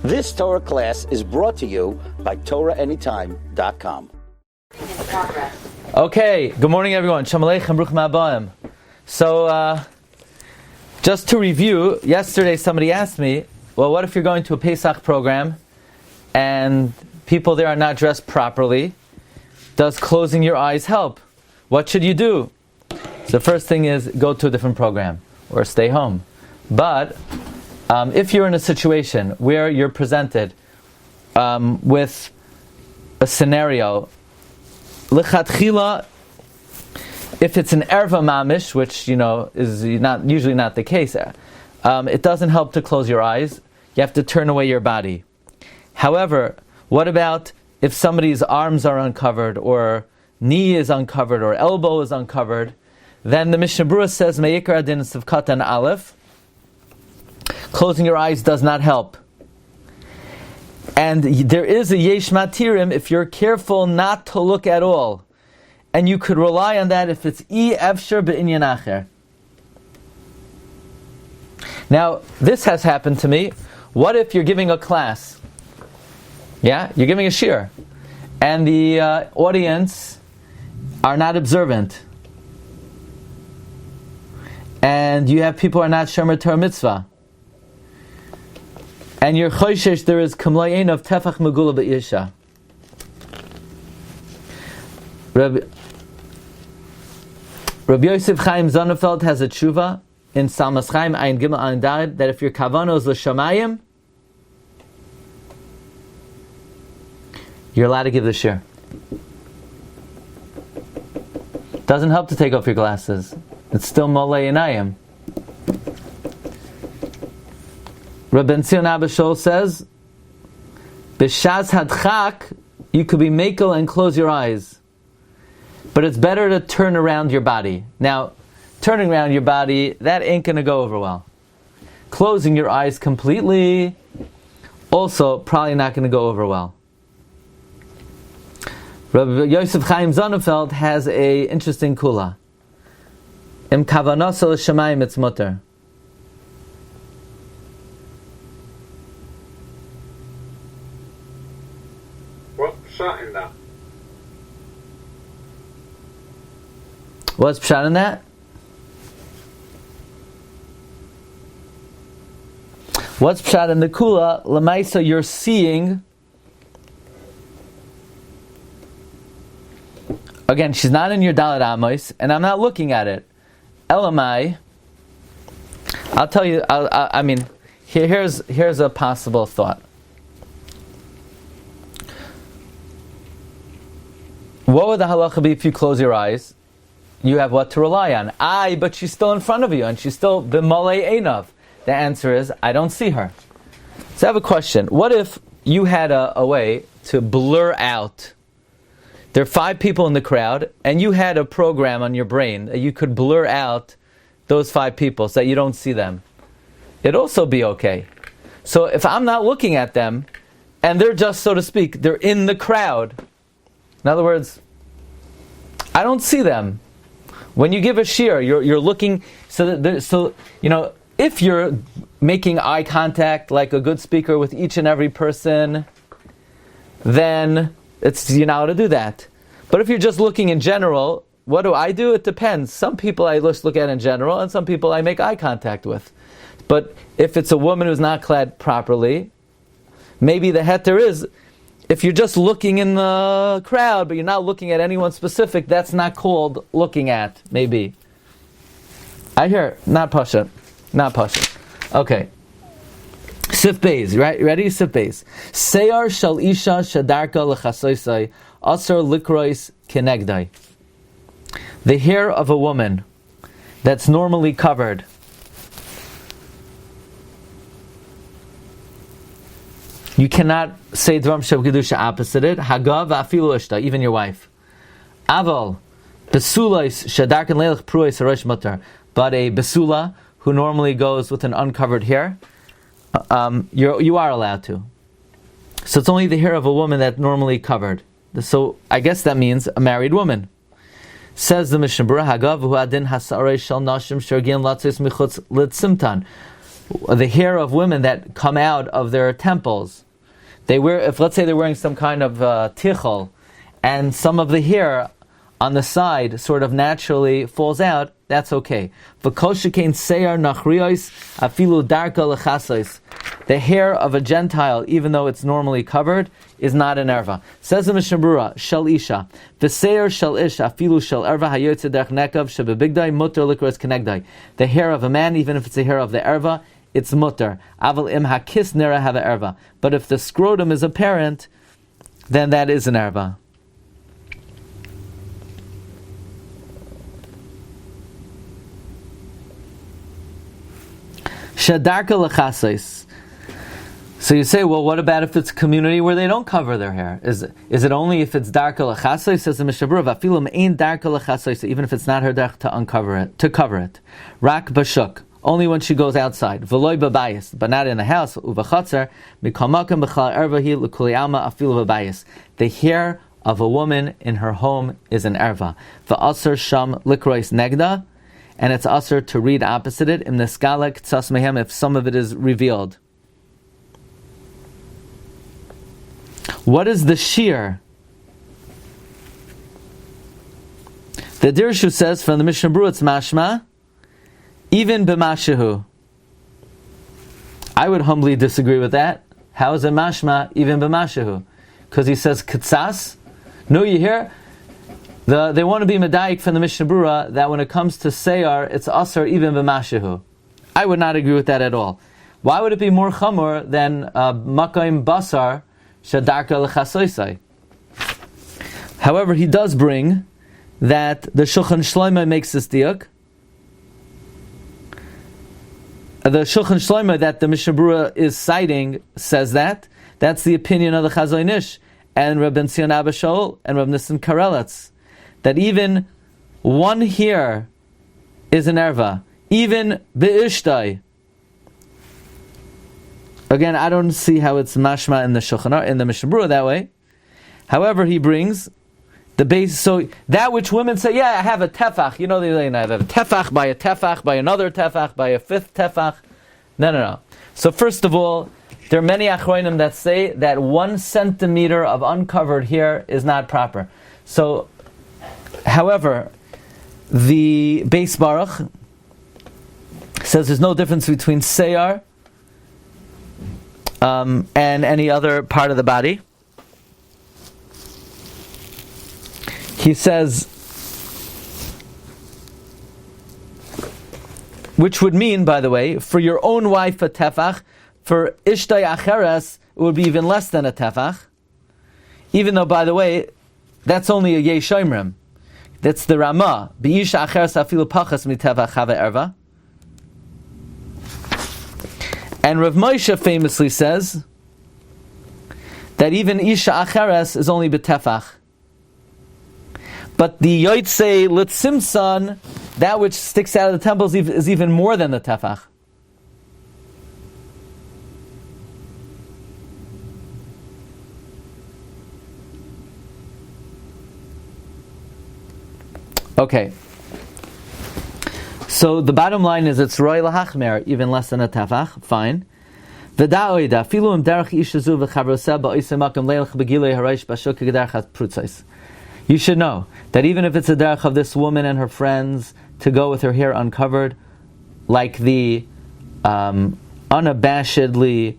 This Torah class is brought to you by TorahAnytime.com. Okay, good morning everyone. Shalom Aleichem, Bruchim Habayim. So, just to review, yesterday somebody asked me, well, what if you're going to a Pesach program and people there are not dressed properly? Does closing your eyes help? What should you do? So the first thing is go to a different program or stay home. But if you're in a situation where you're presented with a scenario, lichatchila, if it's an erva mamish, which is usually not the case, it doesn't help to close your eyes. You have to turn away your body. However, what about if somebody's arms are uncovered, or knee is uncovered, or elbow is uncovered? Then the Mishnah Berurah says, Me'ikar adin sivkat and aleph, closing your eyes does not help. And there is a yesh matirim if you're careful not to look at all. And you could rely on that if it's efshar be'inyan acher. Now, this has happened to me. What if you're giving a class? Yeah, you're giving a shiur, and the audience are not observant, and you have people who are not shomer Torah mitzvah, and you're choishesh there is kamlayin of tefach megula be'isha. Rabbi Yosef Chaim Zonnefeld has a tshuva in Salmas Chaim Ayin Gimel Ayin Daled that if your kavana is l'shamayim, you're allowed to give the shiur. Doesn't help to take off your glasses. It's still molei inayim. Rabbi Tzion Abba Shaul says, B'shas hadchak, you could be mekel and close your eyes. But it's better to turn around your body. Now, turning around your body, that ain't going to go over well. Closing your eyes completely, also probably not going to go over well. Rabbi Yosef Chaim Zonnefeld has a interesting kula. Im kavanos l'shamayim it's mutter. What's pshat in that? What's pshat in that? What's pshat in the kula? Lamaisa, you're seeing. Again, she's not in your Dalet Amos, and I'm not looking at it. Elamai, I'll tell you. I mean, here's a possible thought. What would the halacha be if you close your eyes? You have what to rely on. But she's still in front of you, and she's still b'malei einav. The answer is, I don't see her. So I have a question. What if you had a way to blur out? There are 5 people in the crowd, and you had a program on your brain that you could blur out those 5 people so that you don't see them. It'd also be okay. So if I'm not looking at them, and they're just, so to speak, they're in the crowd. In other words, I don't see them. When you give a shiur, you're looking, if you're making eye contact like a good speaker with each and every person, then you're not allowed to do that. But if you're just looking in general, what do? It depends. Some people I just look at in general, and some people I make eye contact with. But if it's a woman who's not clad properly, maybe the heter is, if you're just looking in the crowd, but you're not looking at anyone specific, that's not called looking at, maybe. I hear, not pasha. Okay. Sif Beis, right? Ready? Sif Beis. Seyar shal isha shadarka lechasoisai asar likrois kenegdai. The hair of a woman that's normally covered. You cannot say dvarim shel kedusha opposite it. Hagav afilu ishta, even your wife. Aval besulais shadarkan leilach pruis harosh mutar. But a besula who normally goes with an uncovered hair, you are allowed to. So it's only the hair of a woman that's normally covered. So I guess that means a married woman. Says the Mishnah Berurah, Hagav hu adin hasarei shel nashim shergin latzis michutz litzimtan. the hair of women that come out of their temples. They wear, if let's say they're wearing some kind of tichel, and some of the hair on the side sort of naturally falls out, that's okay. The hair of a Gentile, even though it's normally covered, is not an erva. Says the Mishnah Berurah, shel isha, v'seir shel ish afilu shel erva hayotze derech nekav shebebigdai mutter likros kenegdai. The hair of a man, even if it's the hair of the erva, it's mutter. Aval im hakis nera have erva. But if the scrotum is apparent, then that is an erva. Shadarka lechasais. So you say, well, what about if it's a community where they don't cover their hair? Is it only if it's darka lechasais? Says the Mishnah Berurah, afilu ein darka lechasais, even if it's not her dark to cover it. Rak bashuk, only when she goes outside. V'loy babayis, but not in the house. Uvachatzer mikamakam b'chal ervahi l'kuli alma afilu babayis. The hair of a woman in her home is an erva. V'aser sham likrois negda. And it's usher to read opposite it, im neskalek tzas mehem, if some of it is revealed. What is the shiur? The Dirshu says from the Mishnah Berurah, it's mashma, even b'mashehu. I would humbly disagree with that. How is it mashma, even b'mashehu? Because he says ktsas. No, you hear? They want to be medayik from the Mishnah Berurah that when it comes to seyar, it's asar even b'mashehu. I would not agree with that at all. Why would it be more chamor than makayim basar shadarka lechasoisai? However, he does bring that the Shulchan Shlomo makes this diuk. The Shulchan Shlomo that the Mishnah Berurah is citing says that. That's the opinion of the Chazon Ish and Reb Ben Zion Abba Shaul and Reb Nissen Karelitz. That even one hair is an erva, even be'ishtai. Again, I don't see how it's mashma in the Shulchan in the Mishnah Berurah that way. However, he brings the base. So that which women say, yeah, I have a tefach. You know, I have a tefach by another tefach by a fifth tefach. No. So first of all, there are many achronim that say that 1 centimeter of uncovered hair is not proper. So. However, the Beis Baruch says there's no difference between seyar and any other part of the body. He says, which would mean, by the way, for your own wife a tefach, for ishtay acheres it would be even less than a tefach. Even though, by the way, that's only a yeshomrim. That's the Ramah. B'isha acheres afilu pachas mitevach chava erva. And Rav Moshe famously says that even isha acheres is only b'tefach. But the yotzei litzimtzan, that which sticks out of the temple, is even more than the tefach. Okay. So the bottom line is it's roy lahachmer, even less than a tefach. Fine. V'da'oida filu im derech ishazu v'chavroseh ba'oisemakim leilach begilei haraish b'ashuk g'derech prutzais. You should know that even if it's a derech of this woman and her friends to go with her hair uncovered, like the unabashedly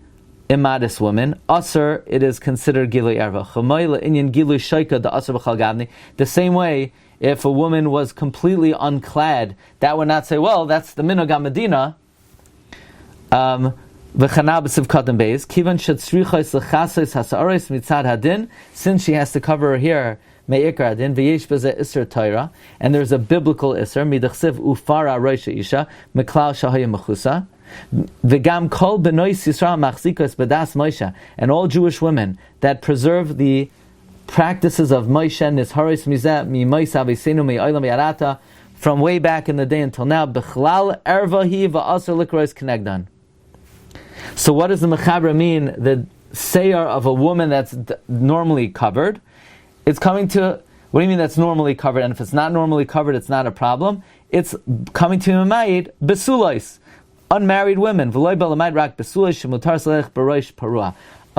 immodest woman, asr, it is considered gilui erva. Chamoy le'inyan gilui shaika da asr b'chal gavni. The same way, if a woman was completely unclad, that would not say, well, that's the minhag HaMedina. Since she has to cover her hair, and there's a biblical isser, and all Jewish women that preserve the practices of Moshe and Nisharis Mizeh mi Moisa V'Seinu mi Olam Yarata from way back in the day until now. B'chlal ervahi va'asar likrois kenegdan. So what does the Mechaber mean? The seyar of a woman that's normally covered. It's coming to. What do you mean that's normally covered? And if it's not normally covered, it's not a problem. It's coming to Mamayid besulais. unmarried women.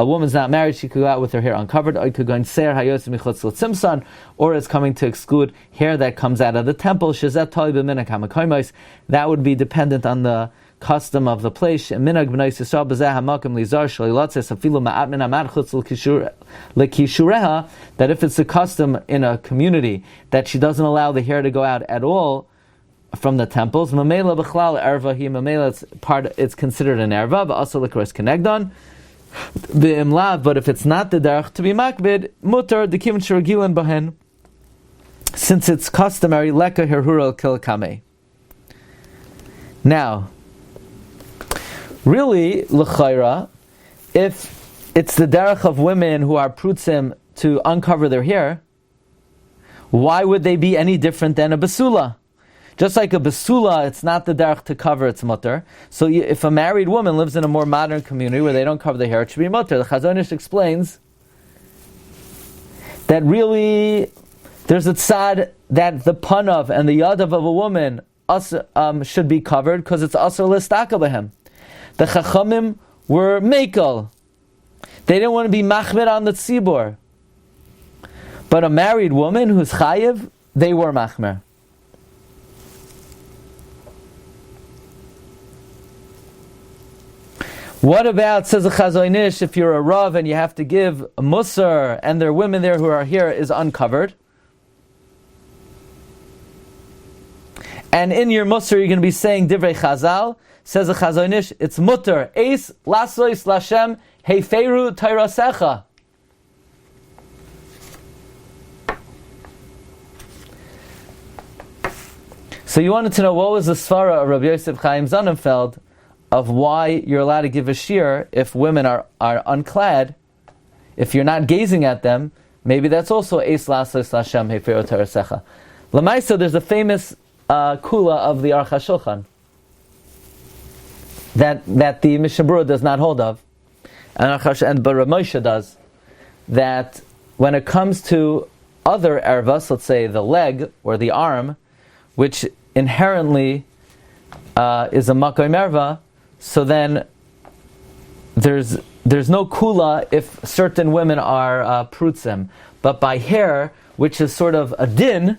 A woman's not married, she could go out with her hair uncovered, or it could go in seir hayotz michutz l'tzimtzan, or it's coming to exclude hair that comes out of the temple. That would be dependent on the custom of the place. That if it's a custom in a community that she doesn't allow the hair to go out at all from the temples, it's considered an erva, but also l'kros kenegdon. But if it's not the derech to be makbid, mutar the kim shiragilan bahen, since it's customary leka herhura kilkame. Now, really, l'chayra, if it's the derech of women who are prutzim to uncover their hair, why would they be any different than a basula? Just like a basula, it's not the derech to cover its mutter. So if a married woman lives in a more modern community where they don't cover their hair, it should be mutter. The Chazon Ish explains that really there's a tzad that the panav and the yadav of a woman should be covered because it's asur l'staka b'hem. The Chachamim were mekel. They didn't want to be machmir on the tzibur. But a married woman who's chayiv, they were machmir. What about, says the Chazon Ish, if you're a Rav and you have to give a Musar and there are women there who are here is uncovered? And in your Musar you're going to be saying Divrei Chazal, says the Chazon Ish, it's Mutter, Eis Lasois Lashem Heiferu Tairasecha. So you wanted to know what was the svara of Rabbi Yosef Chaim Sonnenfeld of why you're allowed to give a shiur if women are unclad. If you're not gazing at them, maybe that's also Eis Lasos Lashem Heiferu Tairasecha. L'maisa, there's a famous kula of the Aruch HaShulchan that the Mishnah Berurah does not hold of, and but Rav Moshe does, that when it comes to other ervas, let's say the leg or the arm, which inherently is a makom erva, so then there's no kula if certain women are prutzim, but by hair, which is sort of a din,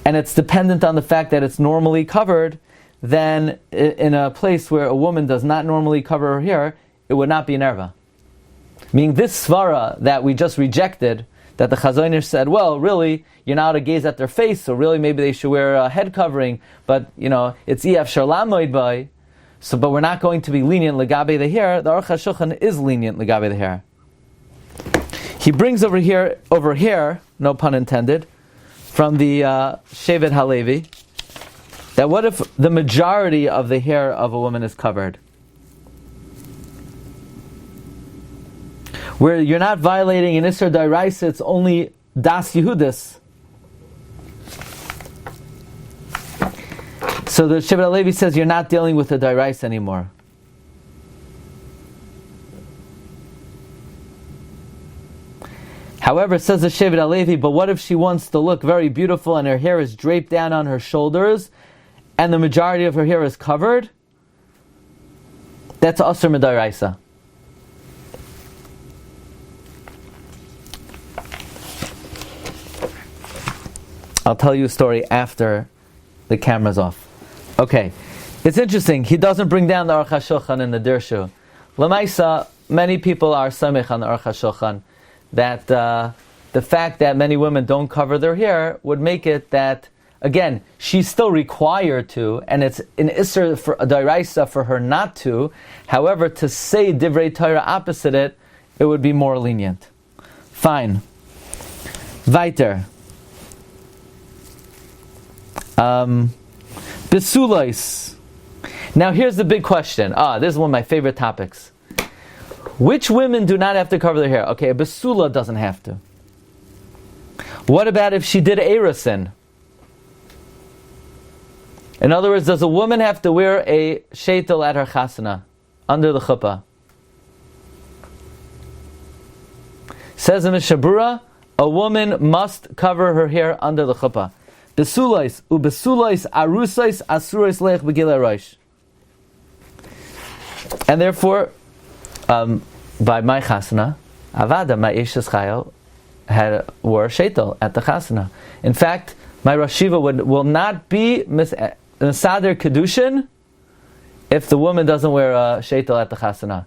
and it's dependent on the fact that it's normally covered, then in a place where a woman does not normally cover her hair, it would not be an erva. Meaning this svara that we just rejected, that the Chazon Ish said, well, really, you're not to gaze at their face, so really maybe they should wear a head covering, but, it's ef sharlamoid by, so, but we're not going to be lenient legabe the hair. The Aruch HaShulchan is lenient legabe the hair. He brings over here, no pun intended, from the Shevet Halevi, that what if the majority of the hair of a woman is covered? Where you're not violating an Isser D'Oraisa, it's only Das Yehudis. So the Shevet Halevi says you're not dealing with the D'Oraisa anymore. However, says the Shevet Halevi, but what if she wants to look very beautiful and her hair is draped down on her shoulders and the majority of her hair is covered? That's Asur M'Doraisa. I'll tell you a story after the camera's off. Okay, it's interesting. He doesn't bring down the Aruch HaShulchan in the Dirshu. L'maisa, many people are samech on the Aruch HaShulchan that the fact that many women don't cover their hair would make it that, again, she's still required to, and it's an Isser for a D'Oraisa for her not to. However, to say Divrei Torah opposite it, it would be more lenient. Fine. Weiter. Besulois. Now here's the big question. This is one of my favorite topics. Which women do not have to cover their hair? Okay, a besula doesn't have to. What about if she did erusin? In other words, does a woman have to wear a sheitel at her chasana, under the chuppah? Says in Mishnah Berurah, a woman must cover her hair under the chuppah. Besulois, ubesulois, arusais, asurais leich begilei rosh. And therefore, by my chasana, Avada, my Eshes Chayil, wore sheitel at the chasana. In fact, my Rosh Yeshiva will not be Mesader Kedushin if the woman doesn't wear a sheitel at the chasana.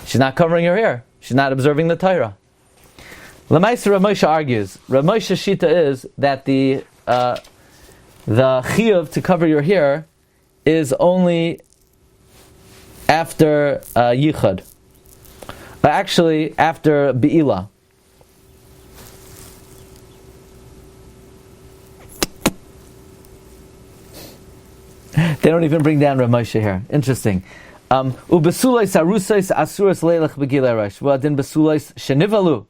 She's not covering her hair. She's not observing the Torah. Lamaisa Rav Moshe argues. Rav Moshe's shita is that the chiyuv to cover your hair is only after yichud. Actually, after be'ilah. They don't even bring down Rav Moshe here. Interesting. Ubesulais arusais asuras leilach begilei rosh. Well, then besulais shenivalu.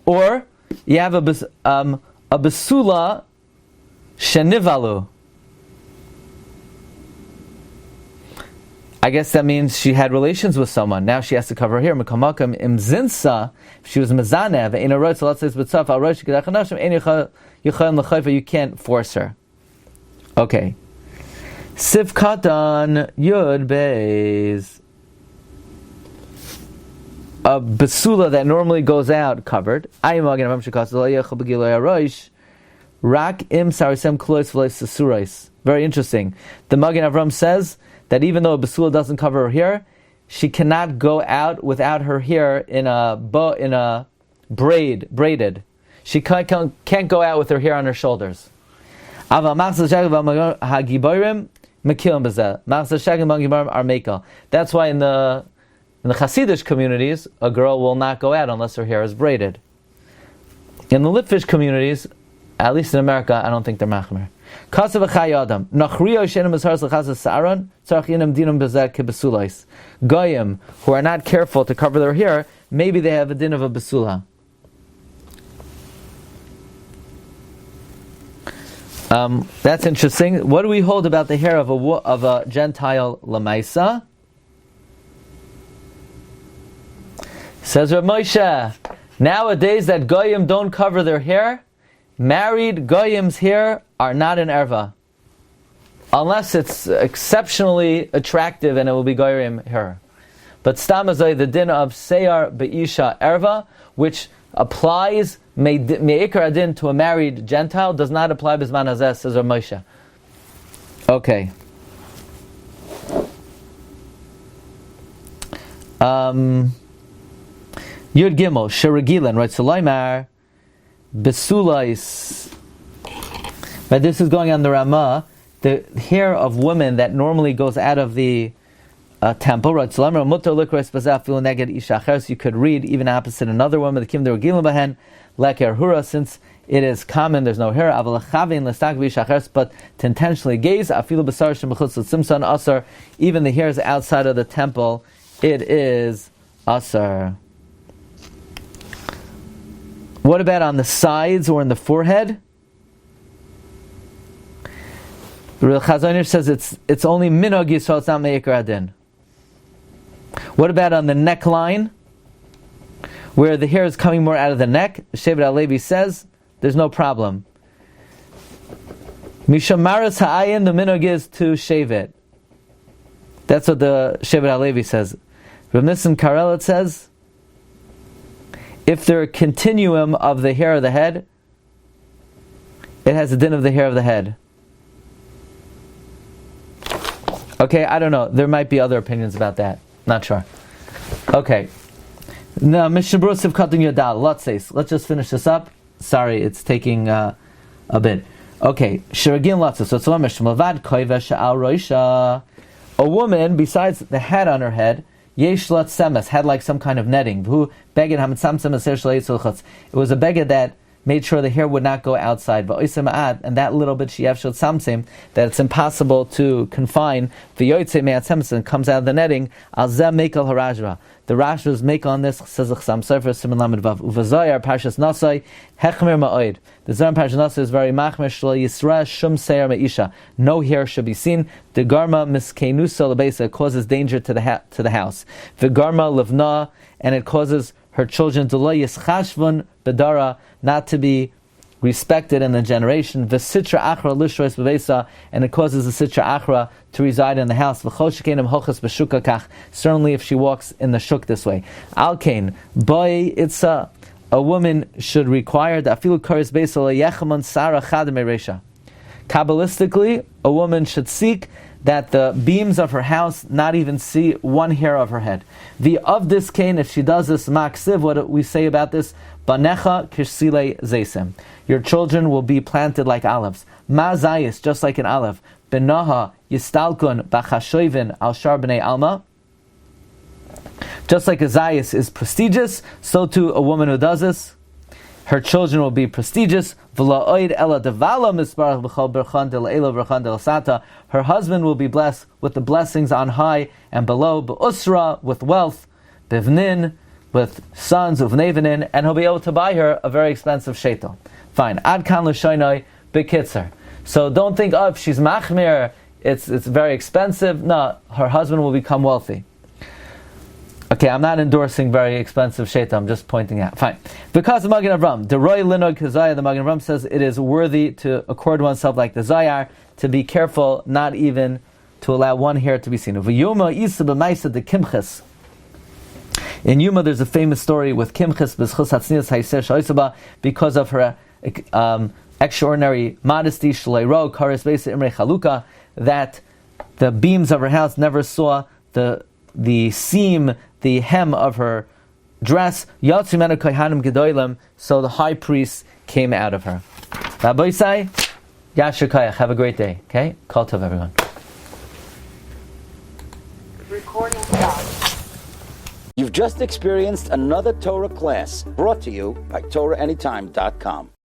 Or you have a besula shenivalu. I guess that means she had relations with someone. Now she has to cover her hair. Mekamakam imzinsa. If she was mezanev, in a rosh, let's say b'tzaf al rosh kedachanashim, ein yichayim l'chayva. You can't force her. Okay. Sif katan yud beis. A besula that normally goes out covered. Ayim agin avam shekas lo yechal begilei rosh. Rak im sarisem klois v'leis sesurais. Very interesting. The Magen Avram says that even though a basula doesn't cover her hair, she cannot go out without her hair in a braided. She can't go out with her hair on her shoulders. That's why in the Hasidic communities, a girl will not go out unless her hair is braided. In the Litvish communities, at least in America, I don't think they're machmer. Kasav Chayadam. Nachriyo shenem bezharas lechazas sa'aron tzarich yinem dinam bezeh kebesulais. Goyim who are not careful to cover their hair, maybe they have a din of a besula. That's interesting. What do we hold about the hair of a Gentile lamaisa? Says Rav Moshe, nowadays that Goyim don't cover their hair, married Goyim's hair are not an erva. Unless it's exceptionally attractive and it will be Goyim hair. But Stamazai, the din of Seyar Be'isha erva, which applies Me'ikar adin to a married Gentile, does not apply Bizman Hazeh, says Rav Moshe. Okay. Yud Gimel, Sheragilan, right? Sulaimar, Besulais. But this is going on the Ramah, the hair of women that normally goes out of the temple, right? So you could read even opposite another woman, the Kim de Regilim Bahen, Leker Hura, since it is common, there's no hair, but to intentionally gaze, even the hairs outside of the temple, it is asar. What about on the sides or in the forehead? Real Chazon says it's only minog Yisrael, it's not me'ikar adin. What about on the neckline, where the hair is coming more out of the neck? Shevet HaLevi says there's no problem. Mishamaras ha'ayin, the minog is to shave it. That's what the Shevet HaLevi says. Rav Nissen Karelet says if there a continuum of the hair of the head, it has a din of the hair of the head. Okay, I don't know. There might be other opinions about that. Not sure. Okay. Now, Mishnah Berurah Siv Katan Yodal. Let's just finish this up. Sorry, it's taking a bit. Okay. Shiragin Latzes. So it's a Mishnah. Mavad Koiva Sha'al Roisha. A woman, besides the hat on her head, Yesh Lat Semes, had like some kind of netting. It was a beggar that made sure the hair would not go outside. And that little bit that it's impossible to confine. And comes out of the netting. The Rashba's make on this says the Parshas Nasai Hechmer Ma'od. The Zohar Parshas Nasai is very machmer. Shlo Yisra Shum Seir Me'isha. No hair should be seen. The Garma Miskenusa Lebesa causes danger to the house. The Garma Levna, and it causes her children to lo yischashvun bedara, not to be respected in the generation. V'sitra achra lishros b'veisa, and it causes the sitra achra to reside in the house. V'chol shekenim hochas b'shuka kach, certainly if she walks in the shuk this way. Alkein, boy itza, a woman should require that afilu kares beisa leyechaman sara chadam eresha. Kabbalistically, a woman should seek that the beams of her house not even see one hair of her head. The of this cane, if she does this maksiv, what we say about this, banecha kishsile zeisem. Your children will be planted like olives. Ma zayis, just like an olive. Benaha yistalkun b'chashoivin al shar b'nei alma. Just like a zayis is prestigious, so too a woman who does this, her children will be prestigious. Her husband will be blessed with the blessings on high and below, be'usra, with wealth, bivnin, with sons, uvnevenin, and he'll be able to buy her a very expensive shetel. Fine. Ad kan l'shoinoi bekitzer. So don't think, if she's machmir, it's very expensive. No, her husband will become wealthy. Okay, I'm not endorsing very expensive sheta, I'm just pointing out. Fine. Because of Magen Avram, the Roy Linog Kazaya, the Magen Avram says it is worthy to accord oneself like the Zayar, to be careful not even to allow one hair to be seen. In Yuma, there's a famous story with Kimchis, because of her extraordinary modesty, that the beams of her house never saw the seam, the hem of her dress. So the high priest came out of her. Rabbi Isai, Yashar Koyach, have a great day. Okay? Kol Tov, everyone. Recording stopped. You've just experienced another Torah class brought to you by TorahAnytime.com.